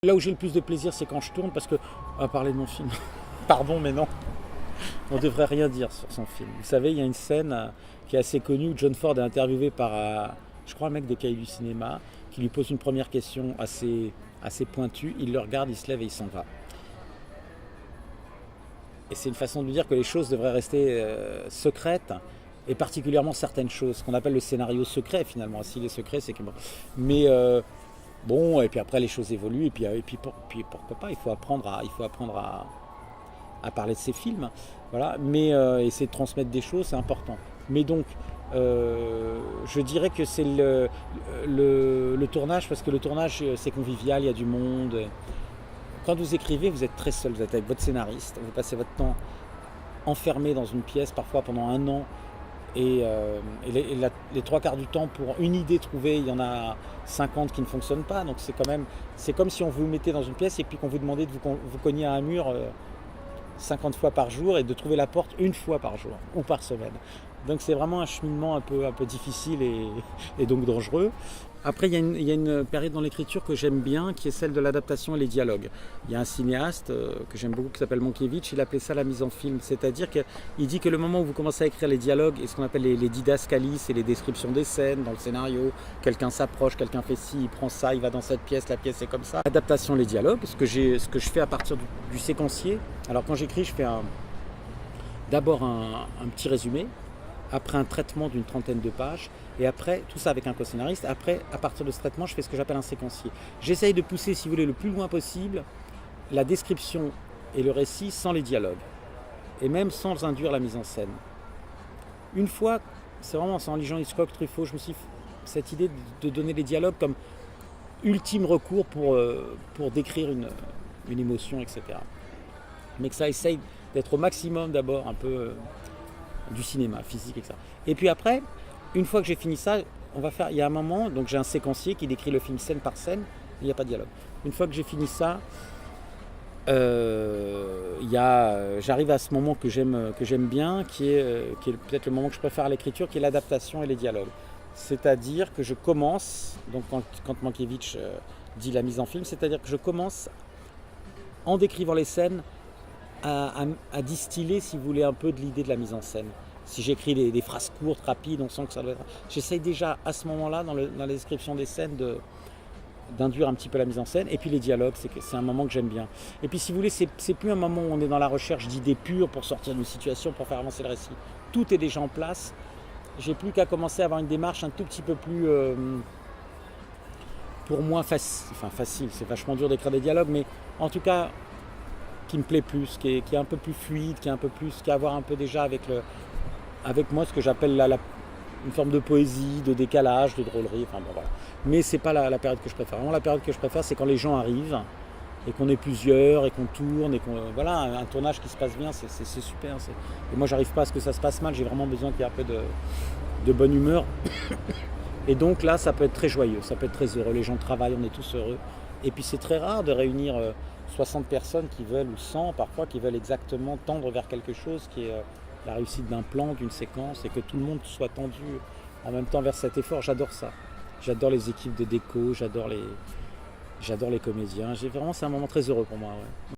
Là où j'ai le plus de plaisir, c'est quand je tourne, parce que, on va parler de mon film, pardon, mais non, on devrait rien dire sur son film. Vous savez, il y a une scène qui est assez connue où John Ford est interviewé par, je crois, un mec des Cahiers du cinéma, qui lui pose une première question assez pointue. Il le regarde, il se lève et il s'en va. Et c'est une façon de lui dire que les choses devraient rester secrètes, et particulièrement certaines choses, qu'on appelle le scénario secret finalement. S'il est secret, c'est que bon. Mais bon, et puis après les choses évoluent, et puis pourquoi pas, il faut apprendre à parler de ses films, voilà. Mais essayer de transmettre des choses, c'est important. Mais donc, je dirais que c'est le tournage, parce que le tournage, c'est convivial, il y a du monde. Quand vous écrivez, vous êtes très seul, vous êtes avec votre scénariste, vous passez votre temps enfermé dans une pièce, parfois pendant un an, et les trois quarts du temps, pour une idée trouvée, il y en a 50 qui ne fonctionnent pas. Donc c'est comme si on vous mettait dans une pièce et puis qu'on vous demandait de vous cogner à un mur 50 fois par jour et de trouver la porte une fois par jour ou par semaine. Donc c'est vraiment un cheminement un peu difficile et donc dangereux. Après, il y a une période dans l'écriture que j'aime bien, qui est celle de l'adaptation et les dialogues. Il y a un cinéaste que j'aime beaucoup qui s'appelle Mankiewicz, il appelait ça la mise en film. C'est-à-dire qu'il dit que le moment où vous commencez à écrire les dialogues et ce qu'on appelle les didascalies, c'est les descriptions des scènes dans le scénario, quelqu'un s'approche, quelqu'un fait ci, il prend ça, il va dans cette pièce, la pièce est comme ça. L'adaptation, les dialogues, ce que je fais à partir du séquencier. Alors quand j'écris, je fais d'abord un petit résumé, après un traitement d'une trentaine de pages, et après, tout ça avec un co-scénariste. Après, à partir de ce traitement, je fais ce que j'appelle un séquencier. J'essaye de pousser, si vous voulez, le plus loin possible la description et le récit sans les dialogues, et même sans induire la mise en scène. Une fois, c'est vraiment en lisant Hitchcock, Truffaut, je me suis fait cette idée de donner les dialogues comme ultime recours pour décrire une émotion, etc. Mais que ça essaye d'être au maximum d'abord un peu du cinéma, physique, etc. Et puis après, une fois que j'ai fini ça, il y a un moment, donc j'ai un séquencier qui décrit le film scène par scène, il n'y a pas de dialogue. Une fois que j'ai fini ça, j'arrive à ce moment que j'aime bien, qui est peut-être le moment que je préfère à l'écriture, qui est l'adaptation et les dialogues. C'est-à-dire que je commence, donc quand Mankiewicz dit la mise en film, c'est-à-dire que je commence, en décrivant les scènes, à distiller, si vous voulez, un peu de l'idée de la mise en scène. Si j'écris des phrases courtes, rapides, on sent que ça doit être... J'essaye déjà à ce moment-là, dans la description des scènes, d'induire un petit peu la mise en scène. Et puis les dialogues, c'est un moment que j'aime bien. Et puis si vous voulez, c'est plus un moment où on est dans la recherche d'idées pures pour sortir d'une situation, pour faire avancer le récit. Tout est déjà en place. J'ai plus qu'à commencer à avoir une démarche un tout petit peu plus... pour moi, facile. C'est vachement dur d'écrire des dialogues, mais en tout cas... qui me plaît plus, qui est un peu plus fluide, qui a à voir un peu déjà avec moi ce que j'appelle une forme de poésie, de décalage, de drôlerie, enfin bon voilà. Mais c'est pas la période que je préfère. Vraiment, la période que je préfère, c'est quand les gens arrivent et qu'on est plusieurs et qu'on tourne et voilà, un tournage qui se passe bien, c'est super. Et moi, j'arrive pas à ce que ça se passe mal. J'ai vraiment besoin qu'il y ait un peu de bonne humeur. Et donc là, ça peut être très joyeux, ça peut être très heureux. Les gens travaillent, on est tous heureux. Et puis c'est très rare de réunir 60 personnes qui veulent, ou 100 parfois, qui veulent exactement tendre vers quelque chose qui est la réussite d'un plan, d'une séquence, et que tout le monde soit tendu en même temps vers cet effort. J'adore ça. J'adore les équipes de déco, j'adore les comédiens. C'est un moment très heureux pour moi. Ouais.